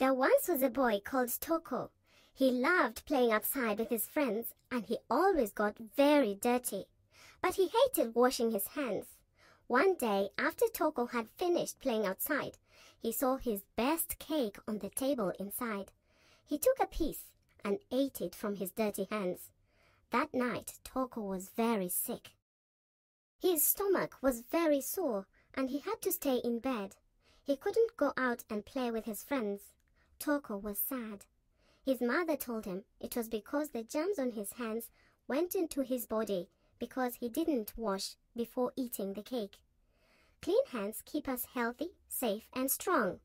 There once was a boy called Toko. He loved playing outside with his friends and he always got very dirty. But he hated washing his hands. One day, after Toko had finished playing outside, he saw his best cake on the table inside. He took a piece and ate it from his dirty hands. That night, Toko was very sick. His stomach was very sore and he had to stay in bed. He couldn't go out and play with his friends. Toko was sad. His mother told him it was because the germs on his hands went into his body because he didn't wash before eating the cake. Clean hands keep us healthy, safe, and strong.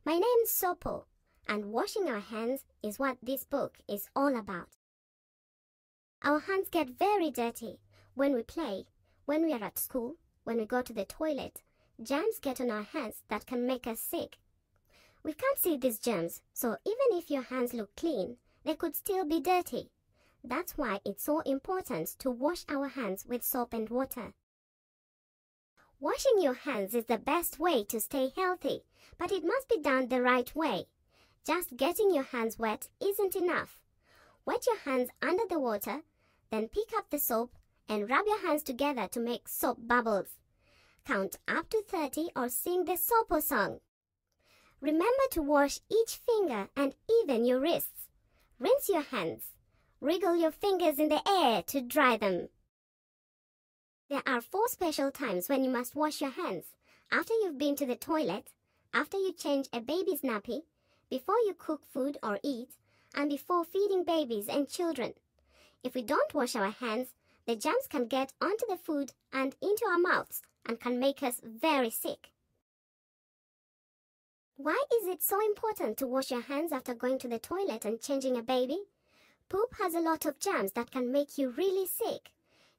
My name's SOPO, and washing our hands is what this book is all about. Our hands get very dirty when we play, when we are at school, when we go to the toilet. Germs get on our hands that can make us sick. We can't see these germs, so even if your hands look clean, they could still be dirty. That's why it's so important to wash our hands with soap and water. Washing your hands is the best way to stay healthy, but it must be done the right way. Just getting your hands wet isn't enough. Wet your hands under the water, then pick up the soap and rub your hands together to make soap bubbles. Count up to 30 or sing the SOPO song. Remember to wash each finger and even your wrists. Rinse your hands. Wriggle your fingers in the air to dry them. There are 4 special times when you must wash your hands. After you've been to the toilet, after you change a baby's nappy, before you cook food or eat, and before feeding babies and children. If we don't wash our hands, the germs can get onto the food and into our mouths and can make us very sick. Why is it so important to wash your hands after going to the toilet and changing a baby? Poop has a lot of germs that can make you really sick.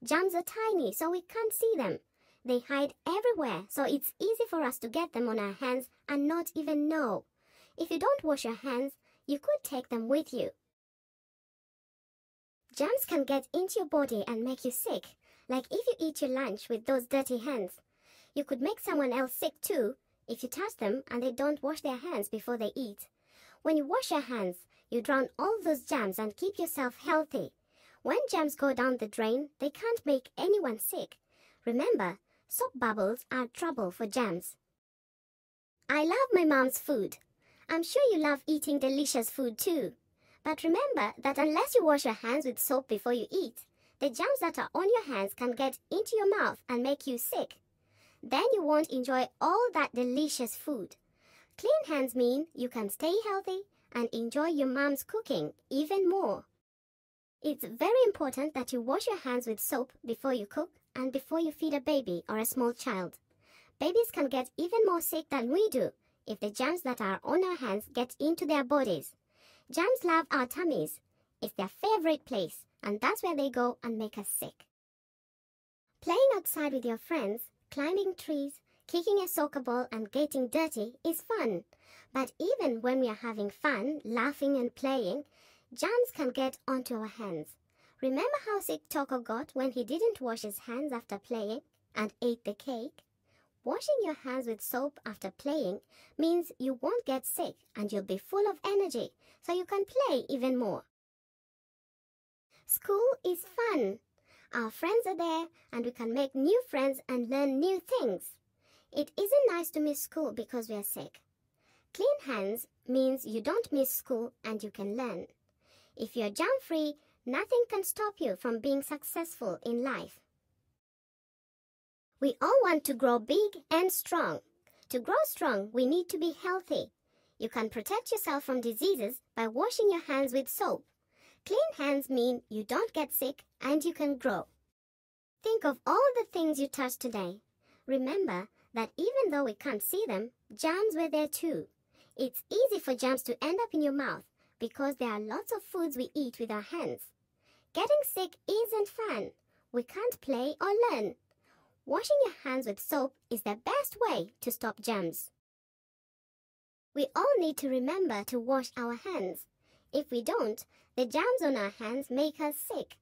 Germs are tiny, so we can't see them. They hide everywhere, so it's easy for us to get them on our hands and not even know. If you don't wash your hands, you could take them with you. Germs can get into your body and make you sick, like if you eat your lunch with those dirty hands. You could make someone else sick too, if you touch them and they don't wash their hands before they eat. When you wash your hands, you drown all those germs and keep yourself healthy. When germs go down the drain, they can't make anyone sick. Remember, soap bubbles are trouble for germs. I love my mom's food. I'm sure you love eating delicious food too. But remember that unless you wash your hands with soap before you eat, the germs that are on your hands can get into your mouth and make you sick. Then you won't enjoy all that delicious food. Clean hands mean you can stay healthy and enjoy your mom's cooking even more. It's very important that you wash your hands with soap before you cook and before you feed a baby or a small child. Babies can get even more sick than we do if the germs that are on our hands get into their bodies. Germs love our tummies. It's their favorite place, and that's where they go and make us sick. Playing outside with your friends, climbing trees, kicking a soccer ball and getting dirty is fun. But even when we are having fun, laughing and playing, germs can get onto our hands. Remember how sick Toko got when he didn't wash his hands after playing and ate the cake? Washing your hands with soap after playing means you won't get sick and you'll be full of energy, so you can play even more. School is fun. Our friends are there and we can make new friends and learn new things. It isn't nice to miss school because we are sick. Clean hands means you don't miss school and you can learn. If you're germ-free, nothing can stop you from being successful in life. We all want to grow big and strong. To grow strong, we need to be healthy. You can protect yourself from diseases by washing your hands with soap. Clean hands mean you don't get sick and you can grow. Think of all the things you touched today. Remember that even though we can't see them, germs were there too. It's easy for germs to end up in your mouth because there are lots of foods we eat with our hands. Getting sick isn't fun. We can't play or learn. Washing your hands with soap is the best way to stop germs. We all need to remember to wash our hands. If we don't, the germs on our hands make us sick.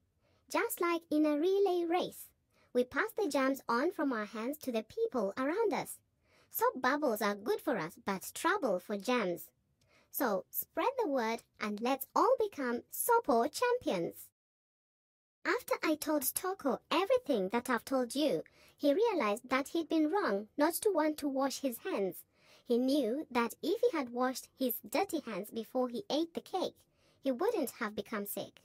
Just like in a relay race, we pass the germs on from our hands to the people around us. Soap bubbles are good for us, but trouble for germs. So spread the word and let's all become SOPO champions. After I told Toko everything that I've told you, he realized that he'd been wrong not to want to wash his hands. He knew that if he had washed his dirty hands before he ate the cake, he wouldn't have become sick.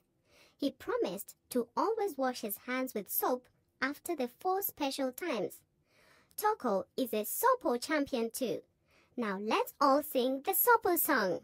He promised to always wash his hands with soap after the 4 special times. Toko is a SOPO champion too. Now let's all sing the SOPO song.